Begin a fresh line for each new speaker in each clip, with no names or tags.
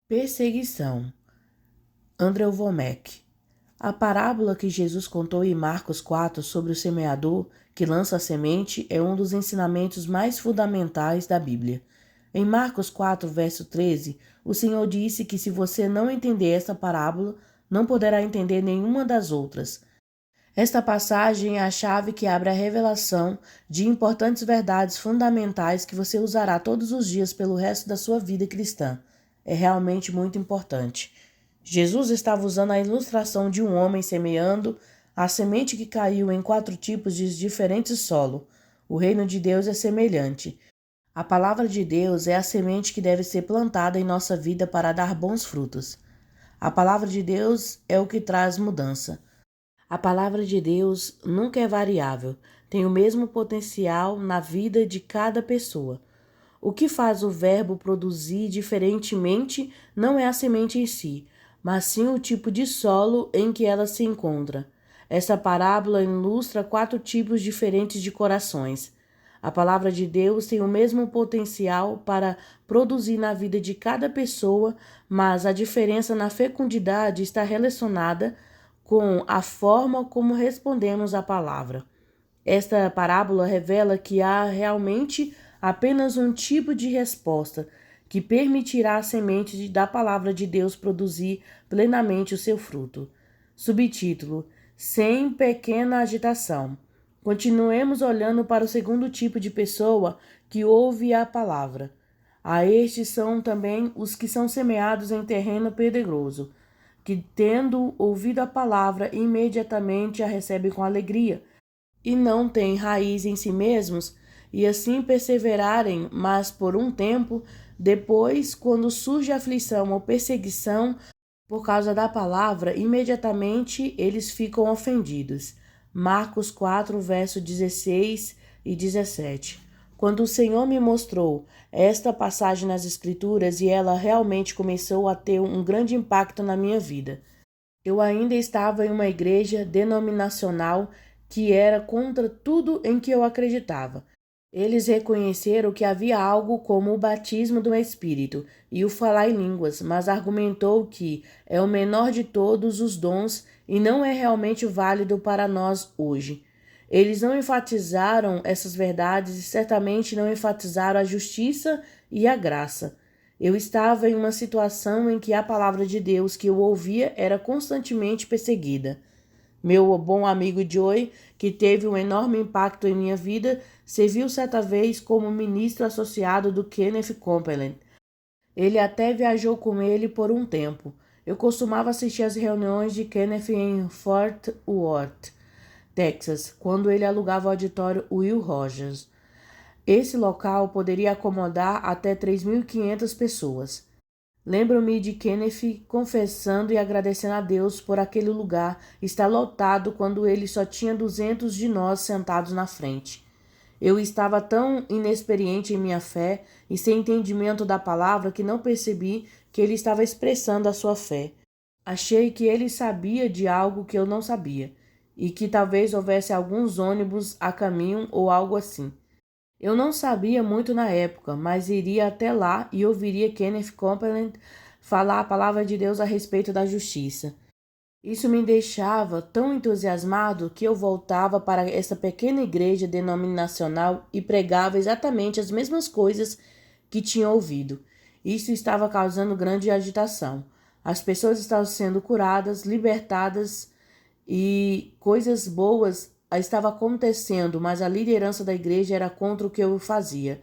Perseguição. Andrew Wommack. A parábola que Jesus contou em Marcos 4 sobre o semeador que lança a semente é um dos ensinamentos mais fundamentais da Bíblia. Em Marcos 4, verso 13, o Senhor disse que se você não entender esta parábola, não poderá entender nenhuma das outras. Esta passagem é a chave que abre a revelação de importantes verdades fundamentais que você usará todos os dias pelo resto da sua vida cristã. É realmente muito importante. Jesus estava usando a ilustração de um homem semeando a semente que caiu em 4 tipos de diferentes solo. O reino de Deus é semelhante. A palavra de Deus é a semente que deve ser plantada em nossa vida para dar bons frutos. A palavra de Deus é o que traz mudança. A palavra de Deus nunca é variável, tem o mesmo potencial na vida de cada pessoa. O que faz o verbo produzir diferentemente não é a semente em si, mas sim o tipo de solo em que ela se encontra. Esta parábola ilustra 4 tipos diferentes de corações. A palavra de Deus tem o mesmo potencial para produzir na vida de cada pessoa, mas a diferença na fecundidade está relacionada com a forma como respondemos à palavra. Esta parábola revela que há realmente apenas um tipo de resposta que permitirá à semente da palavra de Deus produzir plenamente o seu fruto. Subtítulo: Sem pequena agitação. Continuemos olhando para o segundo tipo de pessoa que ouve a palavra. A estes são também os que são semeados em terreno pedregoso, que, tendo ouvido a palavra, imediatamente a recebem com alegria, e não têm raiz em si mesmos, e assim perseverarem, mas por um tempo, depois, quando surge aflição ou perseguição por causa da palavra, imediatamente eles ficam ofendidos. Marcos 4, verso 16 e 17. Quando o Senhor me mostrou esta passagem nas Escrituras e ela realmente começou a ter um grande impacto na minha vida. Eu ainda estava em uma igreja denominacional que era contra tudo em que eu acreditava. Eles reconheceram que havia algo como o batismo do Espírito e o falar em línguas, mas argumentou que é o menor de todos os dons e não é realmente válido para nós hoje. Eles não enfatizaram essas verdades e certamente não enfatizaram a justiça e a graça. Eu estava em uma situação em que a palavra de Deus que eu ouvia era constantemente perseguida. Meu bom amigo Joey, que teve um enorme impacto em minha vida, serviu certa vez como ministro associado do Kenneth Copeland. Ele até viajou com ele por um tempo. Eu costumava assistir às reuniões de Kenneth em Fort Worth, Texas, quando ele alugava o auditório Will Rogers. Esse local poderia acomodar até 3.500 pessoas. Lembro-me de Kenneth confessando e agradecendo a Deus por aquele lugar estar lotado quando ele só tinha 200 de nós sentados na frente. Eu estava tão inexperiente em minha fé e sem entendimento da palavra que não percebi que ele estava expressando a sua fé. Achei que ele sabia de algo que eu não sabia e que talvez houvesse alguns ônibus a caminho ou algo assim. Eu não sabia muito na época, mas iria até lá e ouviria Kenneth Copeland falar a palavra de Deus a respeito da justiça. Isso me deixava tão entusiasmado que eu voltava para essa pequena igreja denominacional e pregava exatamente as mesmas coisas que tinha ouvido. Isso estava causando grande agitação. As pessoas estavam sendo curadas, libertadas e coisas boas estavam acontecendo, mas a liderança da igreja era contra o que eu fazia.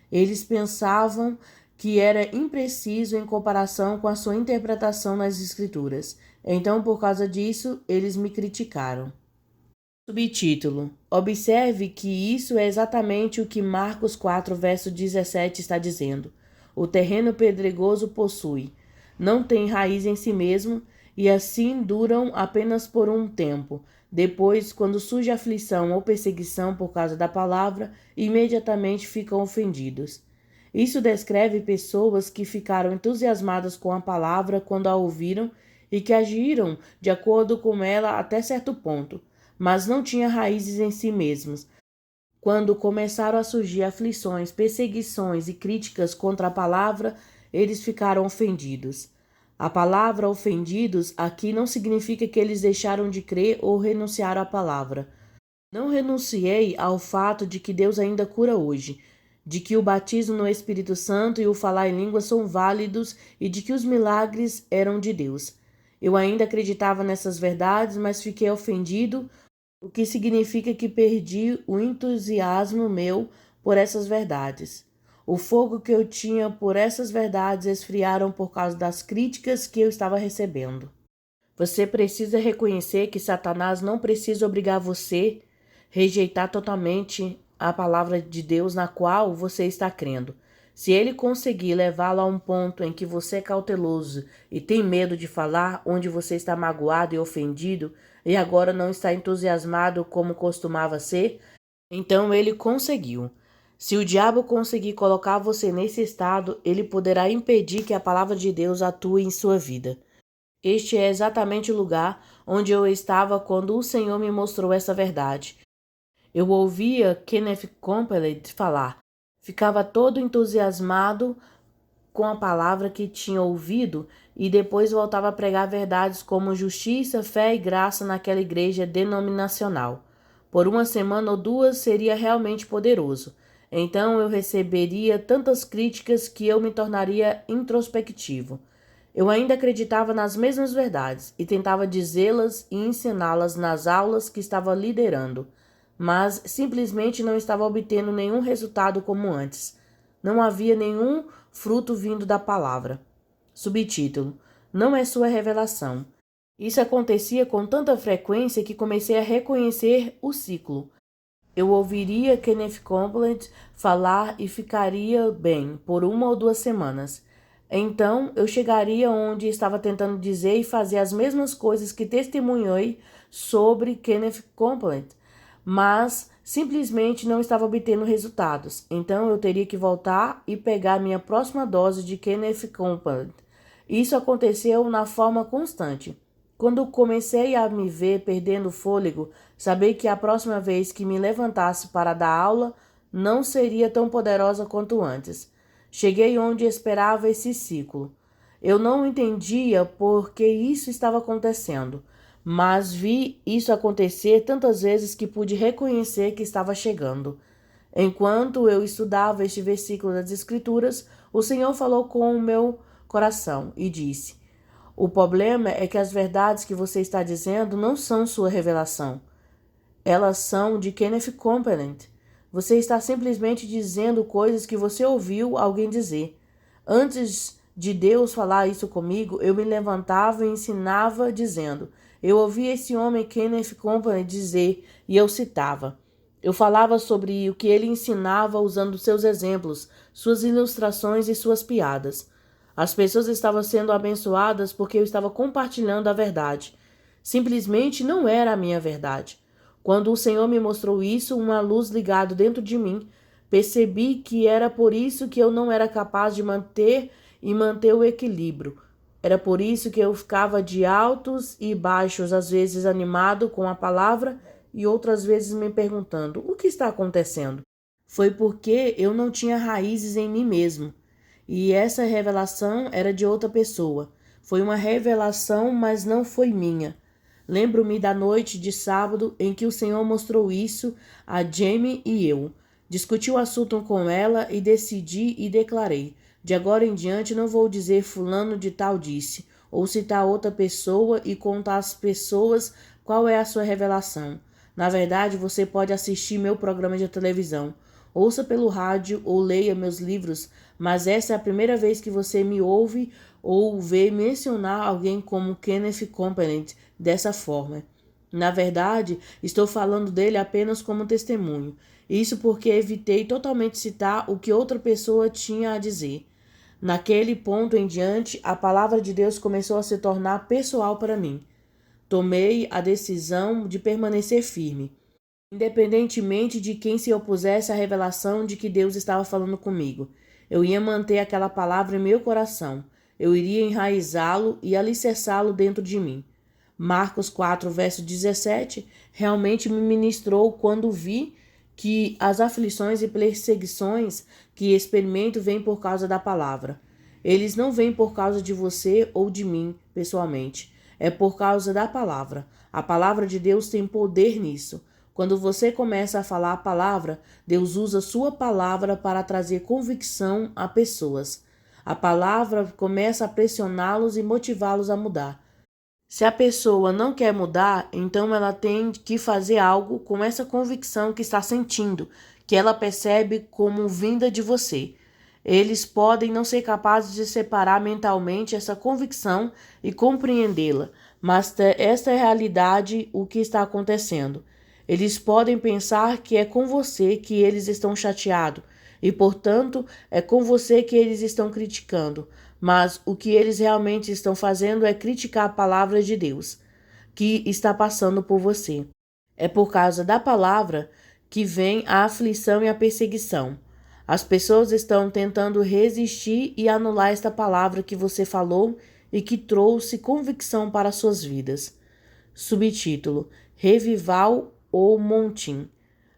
Eles pensavam que era impreciso em comparação com a sua interpretação nas escrituras. Então, por causa disso, eles me criticaram. Subtítulo: Observe que isso é exatamente o que Marcos 4, verso 17 está dizendo. O terreno pedregoso possui, não tem raiz em si mesmo, e assim duram apenas por um tempo. Depois, quando surge aflição ou perseguição por causa da palavra, imediatamente ficam ofendidos. Isso descreve pessoas que ficaram entusiasmadas com a palavra quando a ouviram e que agiram de acordo com ela até certo ponto, mas não tinham raízes em si mesmos. Quando começaram a surgir aflições, perseguições e críticas contra a palavra, eles ficaram ofendidos. A palavra ofendidos aqui não significa que eles deixaram de crer ou renunciaram à palavra. Não renunciei ao fato de que Deus ainda cura hoje, de que o batismo no Espírito Santo e o falar em línguas são válidos e de que os milagres eram de Deus. Eu ainda acreditava nessas verdades, mas fiquei ofendido, o que significa que perdi o entusiasmo meu por essas verdades. O fogo que eu tinha por essas verdades esfriaram por causa das críticas que eu estava recebendo. Você precisa reconhecer que Satanás não precisa obrigar você a rejeitar totalmente a palavra de Deus na qual você está crendo. Se ele conseguir levá-lo a um ponto em que você é cauteloso e tem medo de falar, onde você está magoado e ofendido e agora não está entusiasmado como costumava ser, então ele conseguiu. Se o diabo conseguir colocar você nesse estado, ele poderá impedir que a palavra de Deus atue em sua vida. Este é exatamente o lugar onde eu estava quando o Senhor me mostrou essa verdade. Eu ouvia Kenneth Copeland falar, ficava todo entusiasmado com a palavra que tinha ouvido e depois voltava a pregar verdades como justiça, fé e graça naquela igreja denominacional. Por uma semana ou duas seria realmente poderoso. Então eu receberia tantas críticas que eu me tornaria introspectivo. Eu ainda acreditava nas mesmas verdades e tentava dizê-las e ensiná-las nas aulas que estava liderando, mas simplesmente não estava obtendo nenhum resultado como antes. Não havia nenhum fruto vindo da palavra. Subtítulo: Não é sua revelação. Isso acontecia com tanta frequência que comecei a reconhecer o ciclo. Eu ouviria Kenneth Copeland falar e ficaria bem por 1 ou 2 semanas. Então, eu chegaria onde estava tentando dizer e fazer as mesmas coisas que testemunhei sobre Kenneth Copeland, mas simplesmente não estava obtendo resultados. Então, eu teria que voltar e pegar minha próxima dose de Kenneth Copeland. Isso aconteceu na forma constante. Quando comecei a me ver perdendo o fôlego, sabia que a próxima vez que me levantasse para dar aula não seria tão poderosa quanto antes. Cheguei onde esperava esse ciclo. Eu não entendia por que isso estava acontecendo, mas vi isso acontecer tantas vezes que pude reconhecer que estava chegando. Enquanto eu estudava este versículo das Escrituras, o Senhor falou com o meu coração e disse: o problema é que as verdades que você está dizendo não são sua revelação. Elas são de Kenneth Copeland. Você está simplesmente dizendo coisas que você ouviu alguém dizer. Antes de Deus falar isso comigo, eu me levantava e ensinava dizendo: eu ouvi esse homem Kenneth Copeland dizer, e eu citava. Eu falava sobre o que ele ensinava usando seus exemplos, suas ilustrações e suas piadas. As pessoas estavam sendo abençoadas porque eu estava compartilhando a verdade. Simplesmente não era a minha verdade. Quando o Senhor me mostrou isso, uma luz ligada dentro de mim, percebi que era por isso que eu não era capaz de manter o equilíbrio. Era por isso que eu ficava de altos e baixos, às vezes animado com a palavra e outras vezes me perguntando: o que está acontecendo? Foi porque eu não tinha raízes em mim mesmo. E essa revelação era de outra pessoa. Foi uma revelação, mas não foi minha. Lembro-me da noite de sábado em que o Senhor mostrou isso a Jamie e eu. Discuti o assunto com ela e decidi e declarei: de agora em diante não vou dizer fulano de tal disse, ou citar outra pessoa e contar às pessoas qual é a sua revelação. Na verdade, você pode assistir meu programa de televisão, ouça pelo rádio ou leia meus livros, mas essa é a primeira vez que você me ouve ou vê mencionar alguém como Kenneth Copeland dessa forma. Na verdade, estou falando dele apenas como testemunho. Isso porque evitei totalmente citar o que outra pessoa tinha a dizer. Naquele ponto em diante, a palavra de Deus começou a se tornar pessoal para mim. Tomei a decisão de permanecer firme, independentemente de quem se opusesse à revelação de que Deus estava falando comigo. Eu ia manter aquela palavra em meu coração. Eu iria enraizá-lo e alicerçá-lo dentro de mim. Marcos 4, verso 17, realmente me ministrou quando vi que as aflições e perseguições que experimento vêm por causa da palavra. Eles não vêm por causa de você ou de mim, pessoalmente. É por causa da palavra. A palavra de Deus tem poder nisso. Quando você começa a falar a palavra, Deus usa sua palavra para trazer convicção a pessoas. A palavra começa a pressioná-los e motivá-los a mudar. Se a pessoa não quer mudar, então ela tem que fazer algo com essa convicção que está sentindo, que ela percebe como vinda de você. Eles podem não ser capazes de separar mentalmente essa convicção e compreendê-la, mas esta é a realidade, o que está acontecendo. Eles podem pensar que é com você que eles estão chateados e, portanto, é com você que eles estão criticando. Mas o que eles realmente estão fazendo é criticar a palavra de Deus, que está passando por você. É por causa da palavra que vem a aflição e a perseguição. As pessoas estão tentando resistir e anular esta palavra que você falou e que trouxe convicção para suas vidas. Subtítulo: Revival ou Montim.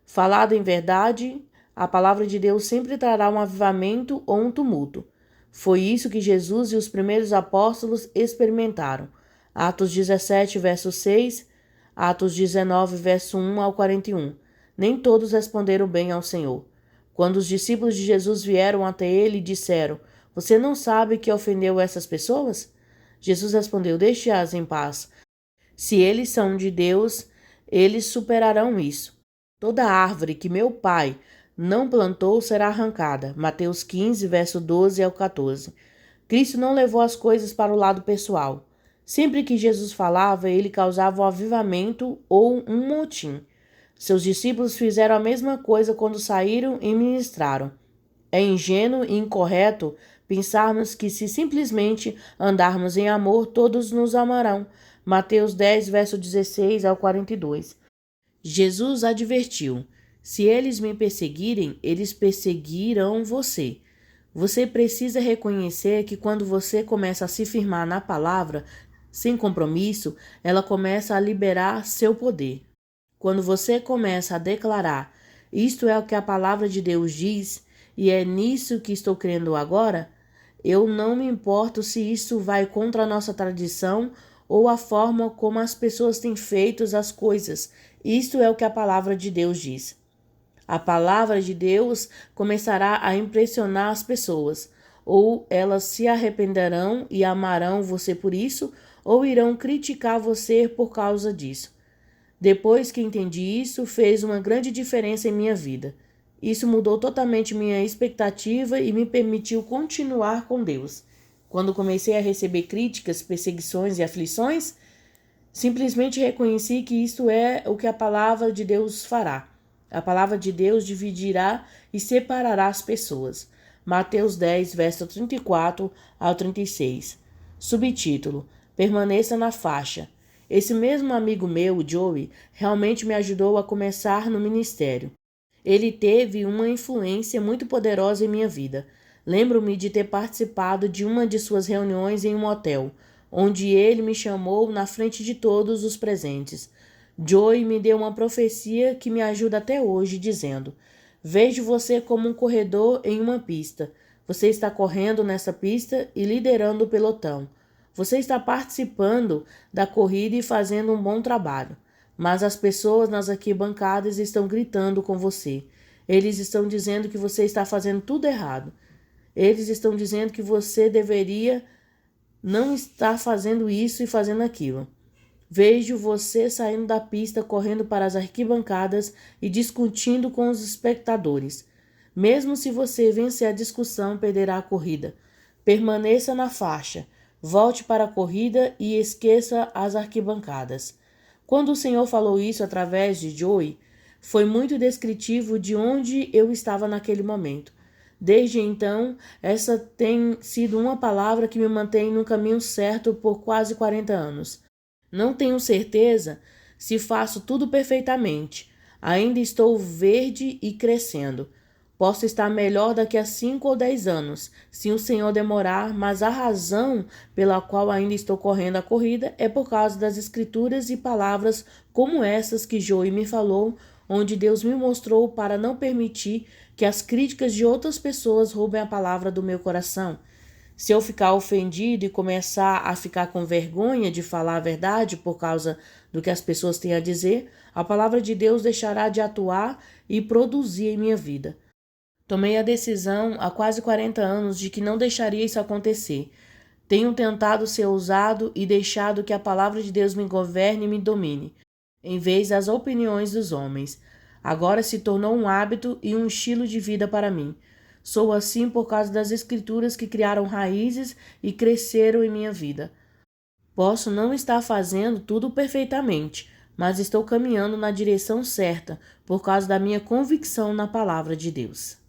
Falado em verdade, a palavra de Deus sempre trará um avivamento ou um tumulto. Foi isso que Jesus e os primeiros apóstolos experimentaram. Atos 17, verso 6, Atos 19, verso 1 ao 41. Nem todos responderam bem ao Senhor. Quando os discípulos de Jesus vieram até ele e disseram: Você não sabe que ofendeu essas pessoas? Jesus respondeu: Deixe-as em paz. Se eles são de Deus, eles superarão isso. Toda árvore que meu Pai não plantou será arrancada. Mateus 15, verso 12 ao 14. Cristo não levou as coisas para o lado pessoal. Sempre que Jesus falava, ele causava um avivamento ou um motim. Seus discípulos fizeram a mesma coisa quando saíram e ministraram. É ingênuo e incorreto pensarmos que se simplesmente andarmos em amor, todos nos amarão. Mateus 10, verso 16 ao 42. Jesus advertiu: Se eles me perseguirem, eles perseguirão você. Você precisa reconhecer que quando você começa a se firmar na palavra, sem compromisso, ela começa a liberar seu poder. Quando você começa a declarar: Isto é o que a palavra de Deus diz, e é nisso que estou crendo agora, eu não me importo se isso vai contra a nossa tradição ou a forma como as pessoas têm feito as coisas. Isto é o que a palavra de Deus diz. A palavra de Deus começará a impressionar as pessoas. Ou elas se arrependerão e amarão você por isso, ou irão criticar você por causa disso. Depois que entendi isso, fez uma grande diferença em minha vida. Isso mudou totalmente minha expectativa e me permitiu continuar com Deus. Quando comecei a receber críticas, perseguições e aflições, simplesmente reconheci que isto é o que a palavra de Deus fará. A palavra de Deus dividirá e separará as pessoas. Mateus 10, verso 34 ao 36. Subtítulo: Permaneça na faixa. Esse mesmo amigo meu, Joey, realmente me ajudou a começar no ministério. Ele teve uma influência muito poderosa em minha vida. Lembro-me de ter participado de uma de suas reuniões em um hotel, onde ele me chamou na frente de todos os presentes. Joey me deu uma profecia que me ajuda até hoje, dizendo: Vejo você como um corredor em uma pista. Você está correndo nessa pista e liderando o pelotão. Você está participando da corrida e fazendo um bom trabalho. Mas as pessoas nas arquibancadas estão gritando com você. Eles estão dizendo que você está fazendo tudo errado. Eles estão dizendo que você deveria não estar fazendo isso e fazendo aquilo. Vejo você saindo da pista, correndo para as arquibancadas e discutindo com os espectadores. Mesmo se você vencer a discussão, perderá a corrida. Permaneça na faixa. Volte para a corrida e esqueça as arquibancadas. Quando o Senhor falou isso através de Joey, foi muito descritivo de onde eu estava naquele momento. Desde então, essa tem sido uma palavra que me mantém no caminho certo por quase 40 anos. Não tenho certeza se faço tudo perfeitamente. Ainda estou verde e crescendo. Posso estar melhor daqui a 5 ou 10 anos, se o Senhor demorar, mas a razão pela qual ainda estou correndo a corrida é por causa das escrituras e palavras como essas que Joey me falou, onde Deus me mostrou para não permitir que as críticas de outras pessoas roubem a palavra do meu coração. Se eu ficar ofendido e começar a ficar com vergonha de falar a verdade por causa do que as pessoas têm a dizer, a palavra de Deus deixará de atuar e produzir em minha vida. Tomei a decisão há quase 40 anos de que não deixaria isso acontecer. Tenho tentado ser ousado e deixado que a palavra de Deus me governe e me domine, em vez das opiniões dos homens. Agora se tornou um hábito e um estilo de vida para mim. Sou assim por causa das escrituras que criaram raízes e cresceram em minha vida. Posso não estar fazendo tudo perfeitamente, mas estou caminhando na direção certa por causa da minha convicção na palavra de Deus.